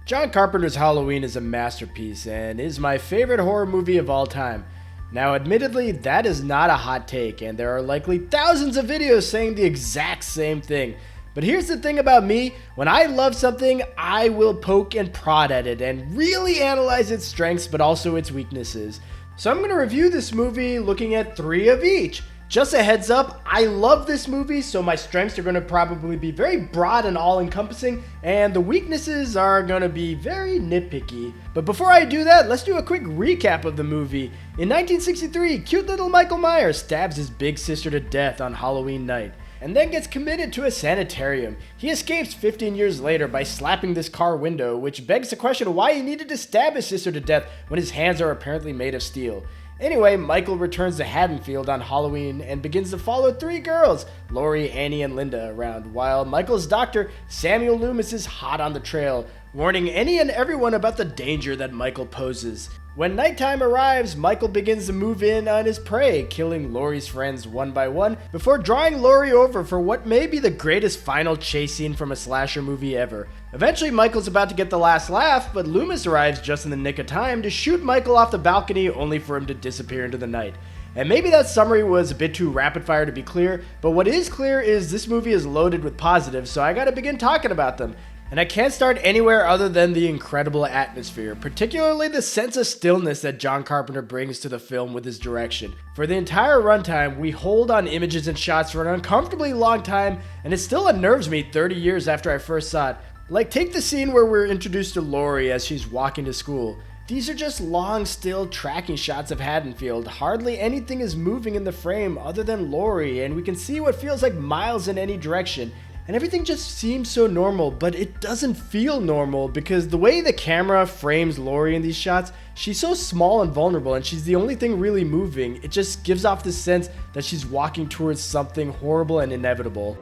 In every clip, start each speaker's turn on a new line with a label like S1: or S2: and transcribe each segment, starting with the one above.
S1: John Carpenter's Halloween is a masterpiece and is my favorite horror movie of all time. Now, admittedly, that is not a hot take, and there are likely thousands of videos saying the exact same thing. But here's the thing about me, when I love something, I will poke and prod at it and really analyze its strengths but also its weaknesses. So I'm going to review this movie looking at 3 of each. Just a heads up, I love this movie, so my strengths are going to probably be very broad and all-encompassing, and the weaknesses are going to be very nitpicky. But before I do that, let's do a quick recap of the movie. In 1963, cute little Michael Myers stabs his big sister to death on Halloween night, and then gets committed to a sanitarium. He escapes 15 years later by slapping this car window, which begs the question why he needed to stab his sister to death when his hands are apparently made of steel. Anyway, Michael returns to Haddonfield on Halloween and begins to follow 3 girls, Laurie, Annie, and Linda, around, while Michael's doctor, Samuel Loomis, is hot on the trail, warning any and everyone about the danger that Michael poses. When nighttime arrives, Michael begins to move in on his prey, killing Laurie's friends one by one, before drawing Laurie over for what may be the greatest final chase scene from a slasher movie ever. Eventually, Michael's about to get the last laugh, but Loomis arrives just in the nick of time to shoot Michael off the balcony, only for him to disappear into the night. And maybe that summary was a bit too rapid fire to be clear, but what is clear is this movie is loaded with positives, so I gotta begin talking about them. And I can't start anywhere other than the incredible atmosphere, particularly the sense of stillness that John Carpenter brings to the film with his direction. For the entire runtime, we hold on images and shots for an uncomfortably long time, and it still unnerves me 30 years after I first saw it. Like, take the scene where we're introduced to Laurie as she's walking to school. These are just long, still tracking shots of Haddonfield. Hardly anything is moving in the frame other than Laurie, and we can see what feels like miles in any direction. And everything just seems so normal, but it doesn't feel normal because the way the camera frames Laurie in these shots, she's so small and vulnerable and she's the only thing really moving. It just gives off this sense that she's walking towards something horrible and inevitable.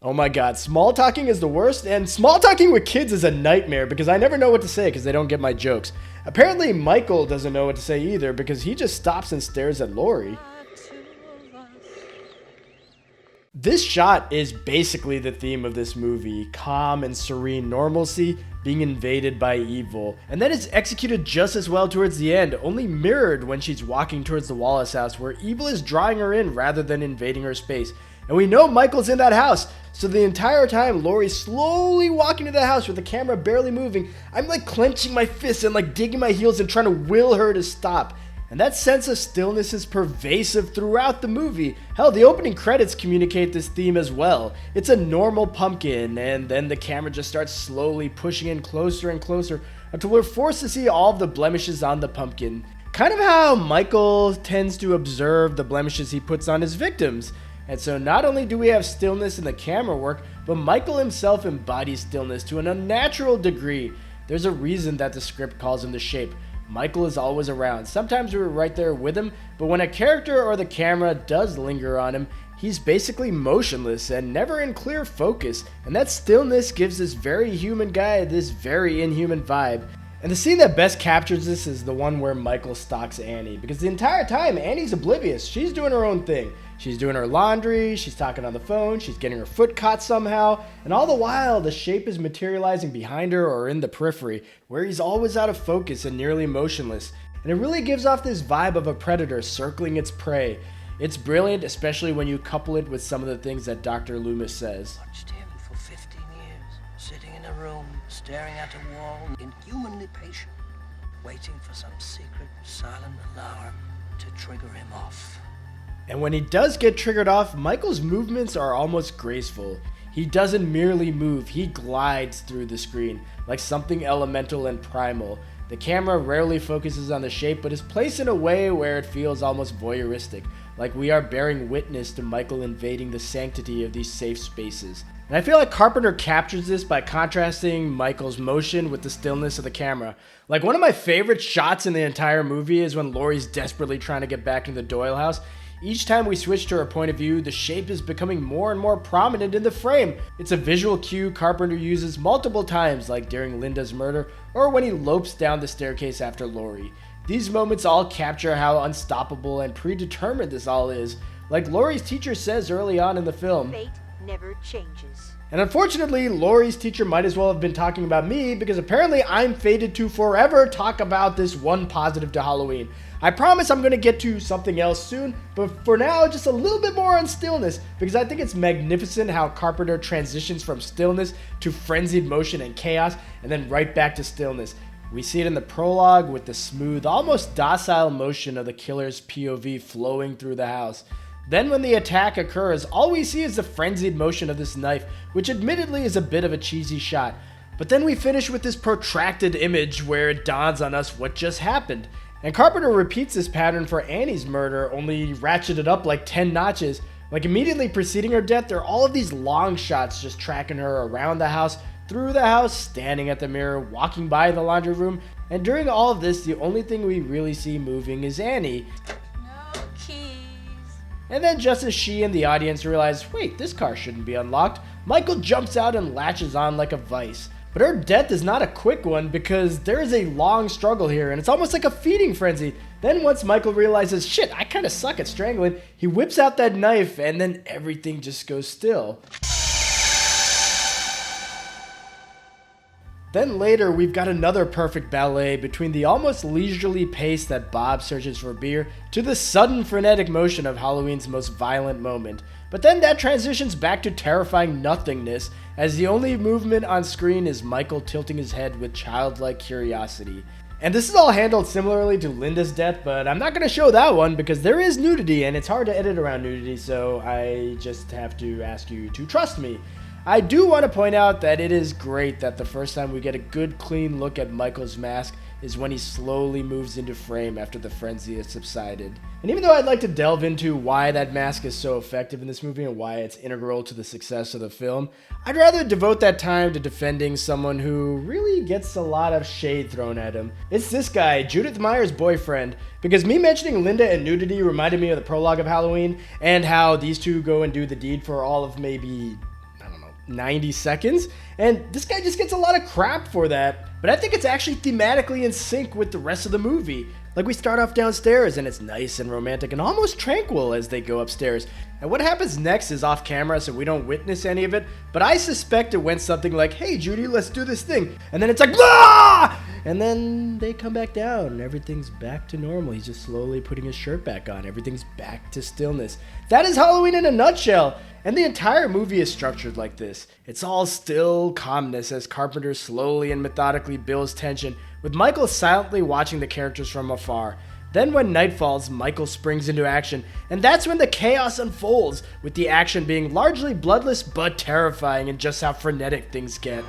S1: Oh my god, small talking is the worst, and small talking with kids is a nightmare because I never know what to say because they don't get my jokes. Apparently Michael doesn't know what to say either because he just stops and stares at Laurie. This shot is basically the theme of this movie, calm and serene normalcy being invaded by evil. And that is executed just as well towards the end, only mirrored when she's walking towards the Wallace house where evil is drawing her in rather than invading her space. And we know Michael's in that house, so the entire time Laurie's slowly walking to the house with the camera barely moving, I'm like clenching my fists and like digging my heels and trying to will her to stop. And that sense of stillness is pervasive throughout the movie. Hell, the opening credits communicate this theme as well. It's a normal pumpkin, and then the camera just starts slowly pushing in closer and closer until we're forced to see all of the blemishes on the pumpkin. Kind of how Michael tends to observe the blemishes he puts on his victims. And so not only do we have stillness in the camera work, but Michael himself embodies stillness to an unnatural degree. There's a reason that the script calls him the Shape. Michael is always around. Sometimes we're right there with him, but when a character or the camera does linger on him, he's basically motionless and never in clear focus, and that stillness gives this very human guy this very inhuman vibe. And the scene that best captures this is the one where Michael stalks Annie, because the entire time Annie's oblivious. She's doing her own thing. She's doing her laundry, she's talking on the phone, she's getting her foot caught somehow, and all the while the Shape is materializing behind her or in the periphery, where he's always out of focus and nearly motionless. And it really gives off this vibe of a predator circling its prey. It's brilliant, especially when you couple it with some of the things that Dr. Loomis says.
S2: Watched him for 15 years, sitting in a room, staring at a wall, inhumanly patient, waiting for some secret, silent alarm to trigger him off.
S1: And when he does get triggered off, Michael's movements are almost graceful. He doesn't merely move, he glides through the screen, like something elemental and primal. The camera rarely focuses on the Shape, but is placed in a way where it feels almost voyeuristic, like we are bearing witness to Michael invading the sanctity of these safe spaces. And I feel like Carpenter captures this by contrasting Michael's motion with the stillness of the camera. Like, one of my favorite shots in the entire movie is when Laurie's desperately trying to get back into the Doyle house. Each time we switch to her point of view, the Shape is becoming more and more prominent in the frame. It's a visual cue Carpenter uses multiple times, like during Linda's murder, or when he lopes down the staircase after Laurie. These moments all capture how unstoppable and predetermined this all is. Like Laurie's teacher says early on in the film,
S3: Fate never changes.
S1: And unfortunately, Laurie's teacher might as well have been talking about me because apparently I'm fated to forever talk about this one positive to Halloween. I promise I'm going to get to something else soon, but for now, just a little bit more on Stillness because I think it's magnificent how Carpenter transitions from stillness to frenzied motion and chaos and then right back to stillness. We see it in the prologue with the smooth, almost docile motion of the killer's POV flowing through the house. Then when the attack occurs, all we see is the frenzied motion of this knife, which admittedly is a bit of a cheesy shot. But then we finish with this protracted image where it dawns on us what just happened. And Carpenter repeats this pattern for Annie's murder, only ratcheted up like 10 notches. Like immediately preceding her death, there are all of these long shots just tracking her around the house, through the house, standing at the mirror, walking by the laundry room. And during all of this, the only thing we really see moving is Annie.
S3: No keys.
S1: And then just as she and the audience realize, wait, this car shouldn't be unlocked, Michael jumps out and latches on like a vice. But her death is not a quick one because there is a long struggle here and it's almost like a feeding frenzy. Then once Michael realizes, shit, I kinda suck at strangling, he whips out that knife and then everything just goes still. Then later, we've got another perfect ballet between the almost leisurely pace that Bob searches for beer to the sudden frenetic motion of Halloween's most violent moment. But then that transitions back to terrifying nothingness as the only movement on screen is Michael tilting his head with childlike curiosity. And this is all handled similarly to Linda's death, but I'm not going to show that one because there is nudity and it's hard to edit around nudity, so I just have to ask you to trust me. I do want to point out that it is great that the first time we get a good clean look at Michael's mask is when he slowly moves into frame after the frenzy has subsided. And even though I'd like to delve into why that mask is so effective in this movie and why it's integral to the success of the film, I'd rather devote that time to defending someone who really gets a lot of shade thrown at him. It's this guy, Judith Meyer's boyfriend, because me mentioning Linda and nudity reminded me of the prologue of Halloween and how these two go and do the deed for all of maybe 90 seconds, and this guy just gets a lot of crap for that, but I think it's actually thematically in sync with the rest of the movie. Like we start off downstairs and it's nice and romantic and almost tranquil as they go upstairs, and what happens next is off camera so we don't witness any of it, but I suspect it went something like, hey Judy, let's do this thing, and then it's like, blah! And then they come back down and everything's back to normal. He's just slowly putting his shirt back on. Everything's back to stillness. That is Halloween in a nutshell. And the entire movie is structured like this. It's all still calmness as Carpenter slowly and methodically builds tension, with Michael silently watching the characters from afar. Then when night falls, Michael springs into action, and that's when the chaos unfolds, with the action being largely bloodless but terrifying in just how frenetic things get.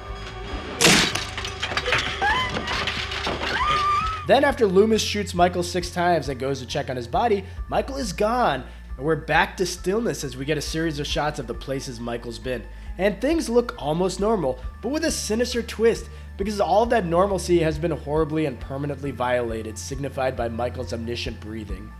S1: Then after Loomis shoots Michael 6 times and goes to check on his body, Michael is gone. And we're back to stillness as we get a series of shots of the places Michael's been. And things look almost normal, but with a sinister twist, because all of that normalcy has been horribly and permanently violated, signified by Michael's omniscient breathing.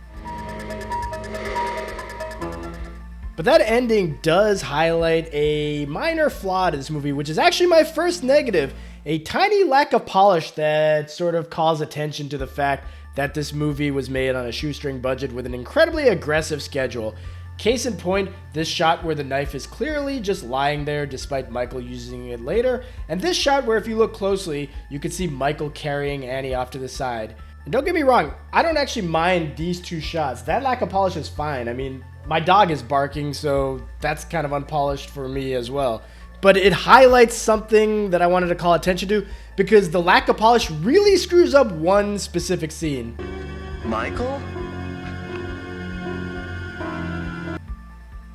S1: But that ending does highlight a minor flaw to this movie, which is actually my first negative. A tiny lack of polish that sort of calls attention to the fact that this movie was made on a shoestring budget with an incredibly aggressive schedule. Case in point, this shot where the knife is clearly just lying there despite Michael using it later, and this shot where if you look closely, you can see Michael carrying Annie off to the side. And don't get me wrong, I don't actually mind these two shots. That lack of polish is fine. I mean, my dog is barking, so that's kind of unpolished for me as well. But it highlights something that I wanted to call attention to because the lack of polish really screws up one specific scene.
S2: Michael?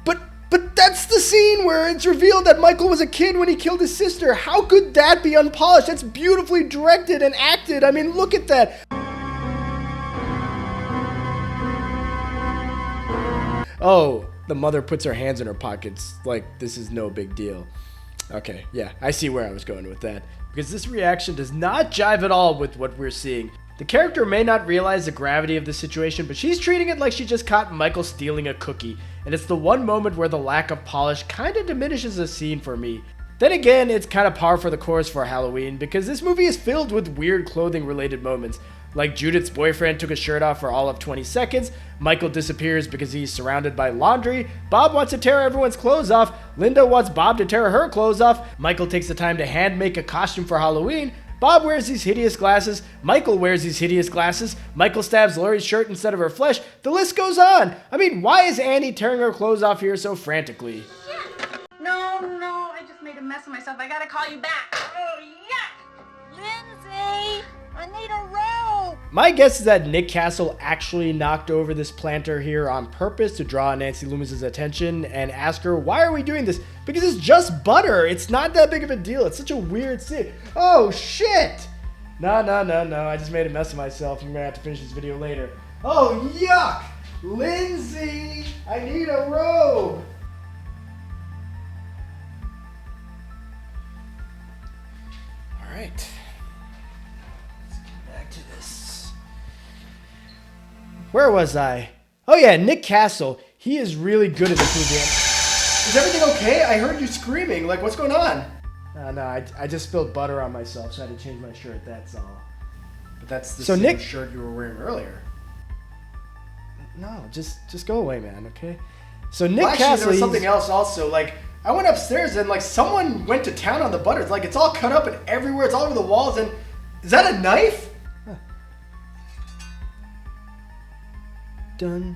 S1: But that's the scene where it's revealed that Michael was a kid when he killed his sister. How could that be unpolished? That's beautifully directed and acted. I mean, look at that. Oh, the mother puts her hands in her pockets like this is no big deal. Okay, yeah, I see where I was going with that. Because this reaction does not jive at all with what we're seeing. The character may not realize the gravity of the situation, but she's treating it like she just caught Michael stealing a cookie. And it's the one moment where the lack of polish kind of diminishes the scene for me. Then again, it's kind of par for the course for Halloween, because this movie is filled with weird clothing related moments. Like Judith's boyfriend took his shirt off for all of 20 seconds, Michael disappears because he's surrounded by laundry, Bob wants to tear everyone's clothes off, Linda wants Bob to tear her clothes off, Michael takes the time to hand make a costume for Halloween, Bob wears these hideous glasses, Michael wears these hideous glasses, Michael stabs Laurie's shirt instead of her flesh, the list goes on. I mean, why is Annie tearing her clothes off here so frantically?
S4: No, I just made a mess of myself. I gotta call you back. Oh, yuck!
S3: Lindsay, I need a rope.
S1: My guess is that Nick Castle actually knocked over this planter here on purpose to draw Nancy Loomis's attention and ask her, why are we doing this? Because it's just butter. It's not that big of a deal. It's such a weird scene. Oh, shit. No. I just made a mess of myself. I'm going to have to finish this video later. Oh, yuck. Lindsay, I need a robe. All right. Let's get back to this. Where was I? Oh yeah, Nick Castle. He is really good at this movie. Is everything okay? I heard you screaming. Like, what's going on? No, I just spilled butter on myself, so I had to change my shirt. That's all. But that's the same shirt you were wearing earlier. No, just go away, man. Okay. So Nick Castle. There was something else also. Like, I went upstairs and like someone went to town on the butter. It's like it's all cut up and everywhere. It's all over the walls. And is that a knife? Huh. Dun.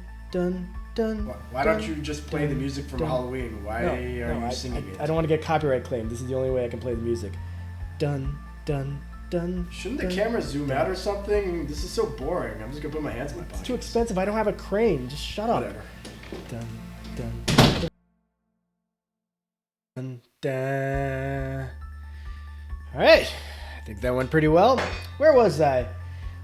S1: Why don't you just play the music from Halloween? Why are you singing it? I don't want to get copyright claimed. This is the only way I can play the music. Dun. Shouldn't the camera zoom out or something? This is so boring. I'm just gonna put my hands in my pockets. It's too expensive. I don't have a crane. Just shut up. Whatever. Dun. All right. I think that went pretty well. Where was I?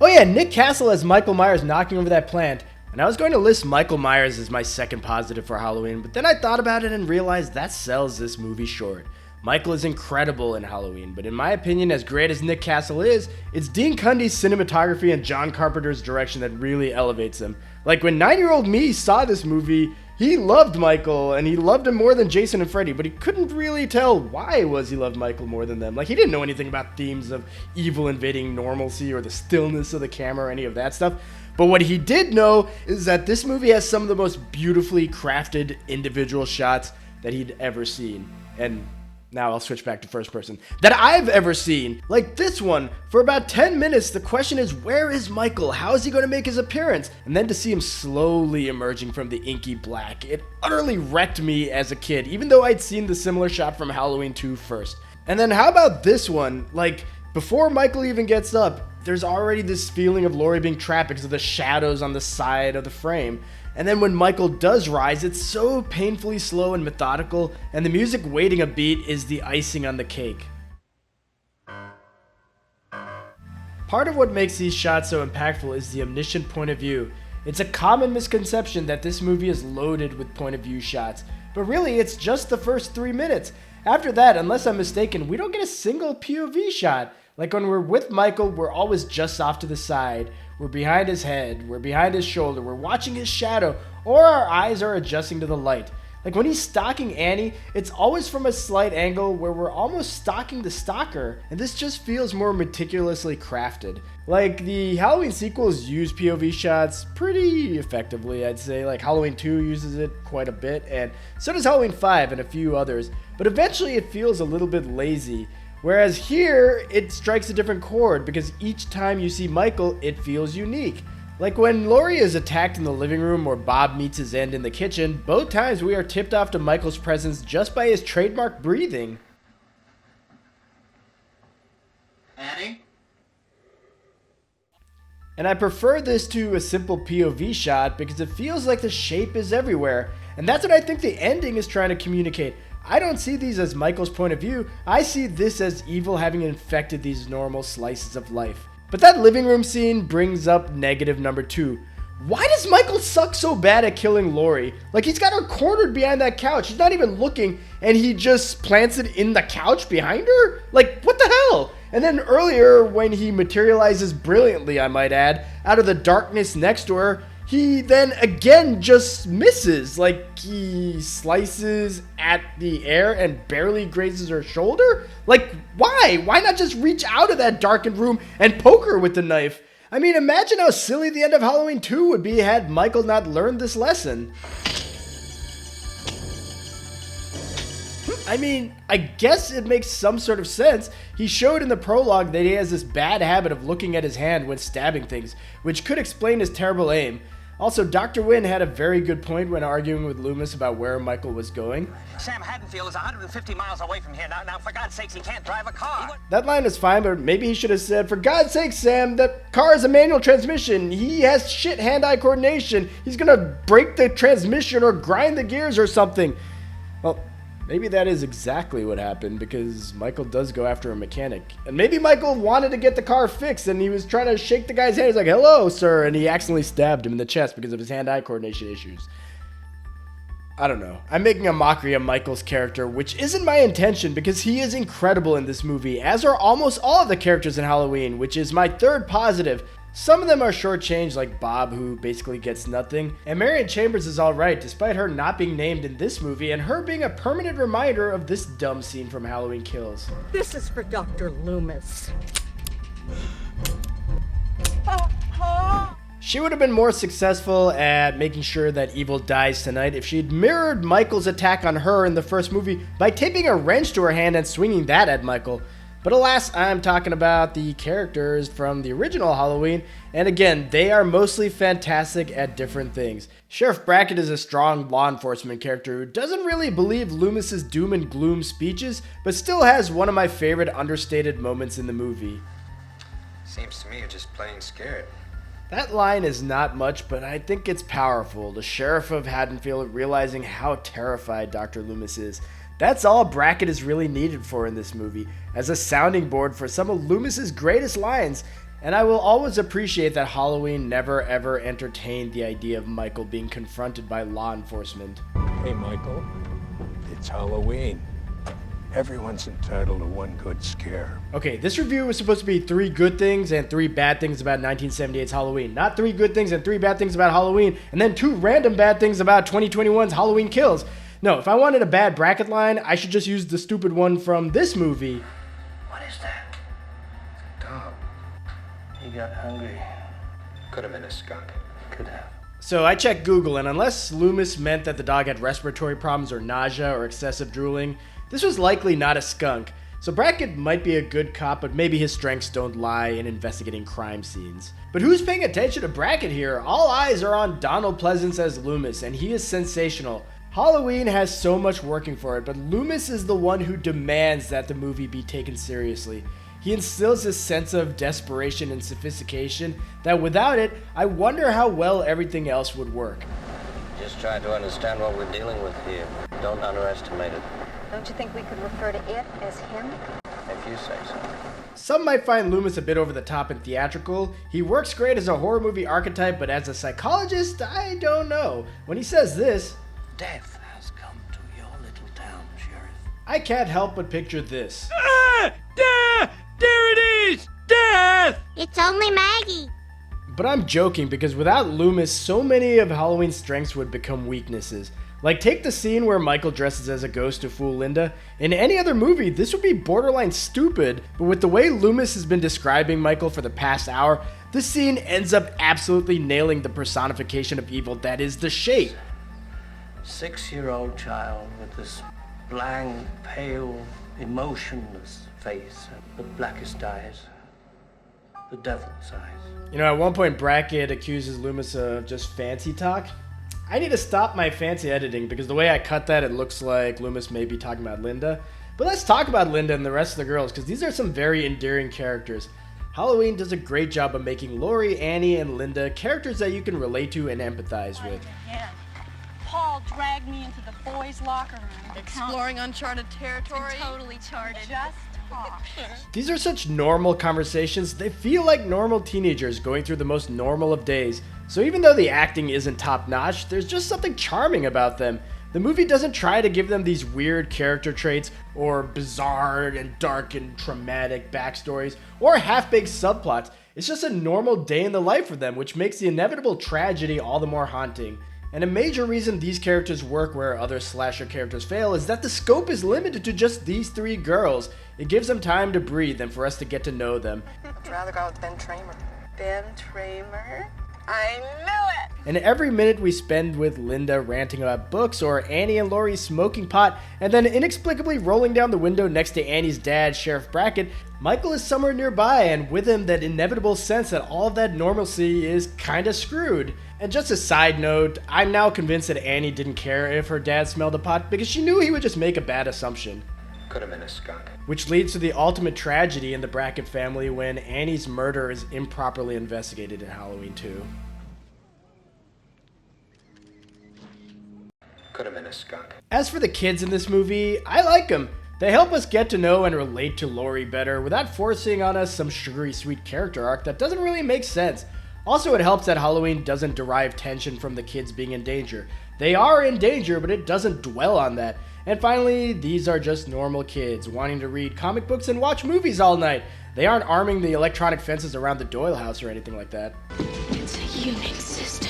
S1: Oh yeah, Nick Castle as Michael Myers knocking over that plant. And I was going to list Michael Myers as my second positive for Halloween, but then I thought about it and realized that sells this movie short. Michael is incredible in Halloween, but in my opinion, as great as Nick Castle is, it's Dean Cundey's cinematography and John Carpenter's direction that really elevates him. Like when 9-year-old me saw this movie, he loved Michael, and he loved him more than Jason and Freddy, but he couldn't really tell why it was he loved Michael more than them. Like, he didn't know anything about themes of evil invading normalcy or the stillness of the camera or any of that stuff. But what he did know is that this movie has some of the most beautifully crafted individual shots that he'd ever seen. And now I'll switch back to first person. That I've ever seen. Like this one. For about 10 minutes, the question is, where is Michael? How is he going to make his appearance? And then to see him slowly emerging from the inky black. It utterly wrecked me as a kid, even though I'd seen the similar shot from Halloween 2 first. And then how about this one? Like, before Michael even gets up, there's already this feeling of Laurie being trapped because of the shadows on the side of the frame. And then when Michael does rise, it's so painfully slow and methodical, and the music waiting a beat is the icing on the cake. Part of what makes these shots so impactful is the omniscient point of view. It's a common misconception that this movie is loaded with point of view shots, but really it's just the first 3 minutes. After that, unless I'm mistaken, we don't get a single POV shot. Like when we're with Michael, we're always just off to the side. We're behind his head, we're behind his shoulder, we're watching his shadow, or our eyes are adjusting to the light. Like when he's stalking Annie, it's always from a slight angle where we're almost stalking the stalker, and this just feels more meticulously crafted. Like the Halloween sequels use POV shots pretty effectively, I'd say. Like Halloween 2 uses it quite a bit, and so does Halloween 5 and a few others, but eventually it feels a little bit lazy. Whereas here, it strikes a different chord because each time you see Michael, it feels unique. Like when Laurie is attacked in the living room or Bob meets his end in the kitchen, both times we are tipped off to Michael's presence just by his trademark breathing.
S2: Annie?
S1: And I prefer this to a simple POV shot because it feels like the shape is everywhere. And that's what I think the ending is trying to communicate. I don't see these as Michael's point of view. I see this as evil having infected these normal slices of life. But that living room scene brings up negative number 2. Why does Michael suck so bad at killing Laurie? Like, he's got her cornered behind that couch. He's not even looking, and he just plants it in the couch behind her? Like, what the hell? And then earlier, when he materializes brilliantly, I might add, out of the darkness next to her, he then again just misses. Like, he slices at the air and barely grazes her shoulder? Like, why? Why not just reach out of that darkened room and poke her with the knife? I mean, imagine how silly the end of Halloween 2 would be had Michael not learned this lesson. I mean, I guess it makes some sort of sense. He showed in the prologue that he has this bad habit of looking at his hand when stabbing things, which could explain his terrible aim. Also, Dr. Wynn had a very good point when arguing with Loomis about where Michael was going.
S5: Sam Haddonfield is 150 miles away from here. Now, for God's sakes, he can't drive a car.
S1: That line is fine, but maybe he should have said, for God's sake, Sam, that car is a manual transmission. He has shit hand-eye coordination. He's gonna break the transmission or grind the gears or something. Well, maybe that is exactly what happened, because Michael does go after a mechanic. And maybe Michael wanted to get the car fixed, and he was trying to shake the guy's hand. He's like, hello, sir, and he accidentally stabbed him in the chest because of his hand-eye coordination issues. I don't know. I'm making a mockery of Michael's character, which isn't my intention because he is incredible in this movie, as are almost all of the characters in Halloween, which is my third positive. Some of them are shortchanged, like Bob, who basically gets nothing, and Marion Chambers is alright, despite her not being named in this movie and her being a permanent reminder of this dumb scene from Halloween Kills.
S6: This is for Dr. Loomis.
S1: She would have been more successful at making sure that evil dies tonight if she'd mirrored Michael's attack on her in the first movie by taping a wrench to her hand and swinging that at Michael. But alas, I'm talking about the characters from the original Halloween, and again, they are mostly fantastic at different things. Sheriff Brackett is a strong law enforcement character who doesn't really believe Loomis's doom and gloom speeches, but still has one of my favorite understated moments in the movie.
S7: Seems to me you're just plain scared.
S1: That line is not much, but I think it's powerful. The sheriff of Haddonfield realizing how terrified Dr. Loomis is. That's all Brackett is really needed for in this movie, as a sounding board for some of Loomis's greatest lines. And I will always appreciate that Halloween never ever entertained the idea of Michael being confronted by law enforcement.
S8: Hey, Michael, it's Halloween. Everyone's entitled to one good scare.
S1: Okay, this review was supposed to be 3 good things and 3 bad things about 1978's Halloween. Not 3 good things and 3 bad things about Halloween, and then 2 random bad things about 2021's Halloween Kills. No, if I wanted a bad Brackett line, I should just use the stupid one from this movie.
S2: What is that?
S7: Dog.
S2: He got hungry.
S7: Could have been a skunk.
S2: Could have.
S1: So I checked Google, and unless Loomis meant that the dog had respiratory problems or nausea or excessive drooling, this was likely not a skunk. So Brackett might be a good cop, but maybe his strengths don't lie in investigating crime scenes. But who's paying attention to Brackett here? All eyes are on Donald Pleasance as Loomis, and he is sensational. Halloween has so much working for it, but Loomis is the one who demands that the movie be taken seriously. He instills this sense of desperation and sophistication that without it, I wonder how well everything else would work.
S2: Just try to understand what we're dealing with here. Don't underestimate it,
S3: Don't you think we could refer to it as him?
S2: if you say so.
S1: Some might find Loomis a bit over the top and theatrical. He works great as a horror movie archetype, but as a psychologist, I don't know. When he says this,
S2: Death has come to your little town, Sheriff.
S1: I can't help but picture this.
S8: There it is! Death!
S3: It's only Maggie.
S1: But I'm joking, because without Loomis, so many of Halloween's strengths would become weaknesses. Like, take the scene where Michael dresses as a ghost to fool Linda. In any other movie, this would be borderline stupid, but with the way Loomis has been describing Michael for the past hour, this scene ends up absolutely nailing the personification of evil that is the Shape.
S2: 6-year-old child with this blank, pale, emotionless face and the blackest eyes. The devil's eyes.
S1: You know, at one point Brackett accuses Loomis of just fancy talk. I need to stop my fancy editing because the way I cut that, it looks like Loomis may be talking about Linda. But let's talk about Linda and the rest of the girls, because these are some very endearing characters. Halloween does a great job of making Laurie, Annie, and Linda characters that you can relate to and empathize with.
S4: Yeah. Paul dragged me into the boys' locker room.
S6: Exploring uncharted territory.
S4: Totally charted. Just talk.
S1: These are such normal conversations, they feel like normal teenagers going through the most normal of days. So even though the acting isn't top-notch, there's just something charming about them. The movie doesn't try to give them these weird character traits, or bizarre and dark and traumatic backstories, or half-baked subplots. It's just a normal day in the life for them, which makes the inevitable tragedy all the more haunting. And a major reason these characters work where other slasher characters fail is that the scope is limited to just these 3 girls. It gives them time to breathe and for us to get to know them.
S6: I'd rather go with Ben Tramer.
S4: Ben Tramer? I knew it!
S1: And every minute we spend with Linda ranting about books, or Annie and Laurie smoking pot, and then inexplicably rolling down the window next to Annie's dad, Sheriff Brackett, Michael is somewhere nearby, and with him that inevitable sense that all of that normalcy is kinda screwed. And just a side note, I'm now convinced that Annie didn't care if her dad smelled the pot because she knew he would just make a bad assumption.
S7: Could have been a skunk.
S1: Which leads to the ultimate tragedy in the Brackett family when Annie's murder is improperly investigated in Halloween 2.
S7: Could have been a skunk.
S1: As for the kids in this movie, I like them. They help us get to know and relate to Laurie better without forcing on us some sugary sweet character arc that doesn't really make sense. Also, it helps that Halloween doesn't derive tension from the kids being in danger. They are in danger, but it doesn't dwell on that. And finally, these are just normal kids wanting to read comic books and watch movies all night. They aren't arming the electronic fences around the Doyle house or anything like that.
S3: It's a Unix system.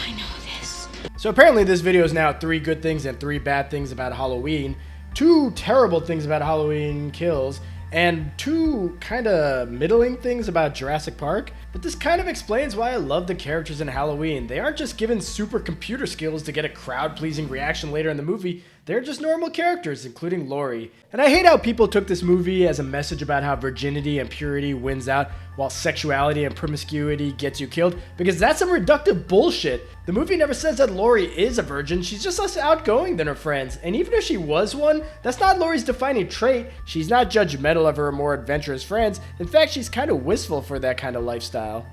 S3: I know this.
S1: So apparently this video is now 3 good things and 3 bad things about Halloween, 2 terrible things about Halloween Kills, and 2 kinda middling things about Jurassic Park. But this kind of explains why I love the characters in Halloween. They aren't just given super computer skills to get a crowd-pleasing reaction later in the movie. They're just normal characters, including Laurie. And I hate how people took this movie as a message about how virginity and purity wins out, while sexuality and promiscuity gets you killed, because that's some reductive bullshit. The movie never says that Laurie is a virgin, she's just less outgoing than her friends. And even if she was one, that's not Laurie's defining trait. She's not judgmental of her more adventurous friends. In fact, she's kind of wistful for that kind of lifestyle.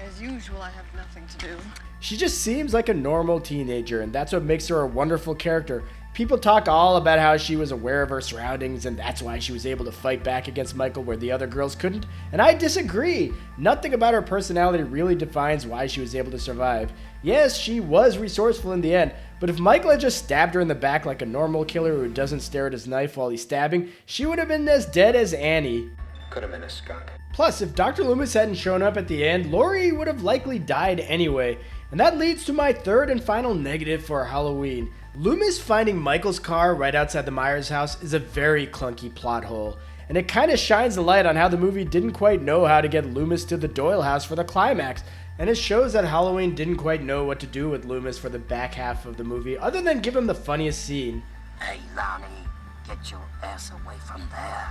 S6: As usual, I have nothing to do.
S1: She just seems like a normal teenager, and that's what makes her a wonderful character. People talk all about how she was aware of her surroundings, and that's why she was able to fight back against Michael where the other girls couldn't, and I disagree. Nothing about her personality really defines why she was able to survive. Yes, she was resourceful in the end, but if Michael had just stabbed her in the back like a normal killer who doesn't stare at his knife while he's stabbing, she would have been as dead as Annie.
S7: Could have been a skunk.
S1: Plus, if Dr. Loomis hadn't shown up at the end, Laurie would have likely died anyway. And that leads to my third and final negative for Halloween. Loomis finding Michael's car right outside the Myers house is a very clunky plot hole. And it kind of shines the light on how the movie didn't quite know how to get Loomis to the Doyle house for the climax. And it shows that Halloween didn't quite know what to do with Loomis for the back half of the movie, other than give him the funniest scene.
S2: Hey, Lonnie, get your ass away from there.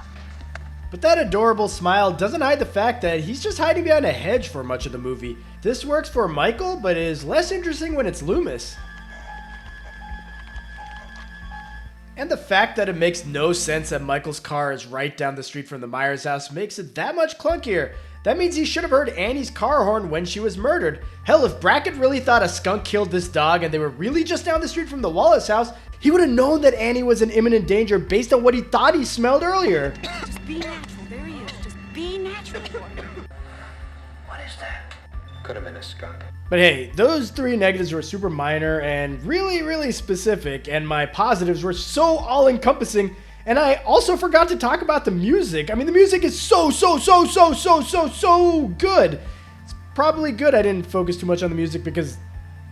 S1: But that adorable smile doesn't hide the fact that he's just hiding behind a hedge for much of the movie. This works for Michael, but is less interesting when it's Loomis. And the fact that it makes no sense that Michael's car is right down the street from the Myers house makes it that much clunkier. That means he should have heard Annie's car horn when she was murdered. Hell, if Brackett really thought a skunk killed this dog and they were really just down the street from the Wallace house, he would have known that Annie was in imminent danger based on what he thought he smelled earlier.
S6: Just be natural. There he is. Just be natural.
S2: What is that?
S7: Could have been a skunk.
S1: But hey, those 3 negatives were super minor and really, really specific, and my positives were so all-encompassing. And I also forgot to talk about the music. I mean, the music is so good. It's probably good I didn't focus too much on the music because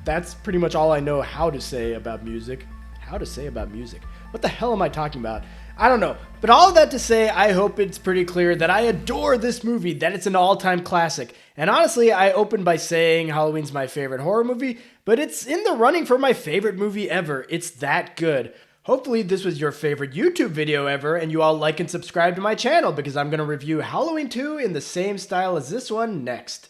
S1: that's pretty much all I know how to say about music. How to say about music. What the hell am I talking about? I don't know. But all of that to say, I hope it's pretty clear that I adore this movie, that it's an all-time classic. And honestly, I opened by saying Halloween's my favorite horror movie, but it's in the running for my favorite movie ever. It's that good. Hopefully this was your favorite YouTube video ever, and you all like and subscribe to my channel because I'm going to review Halloween 2 in the same style as this one next.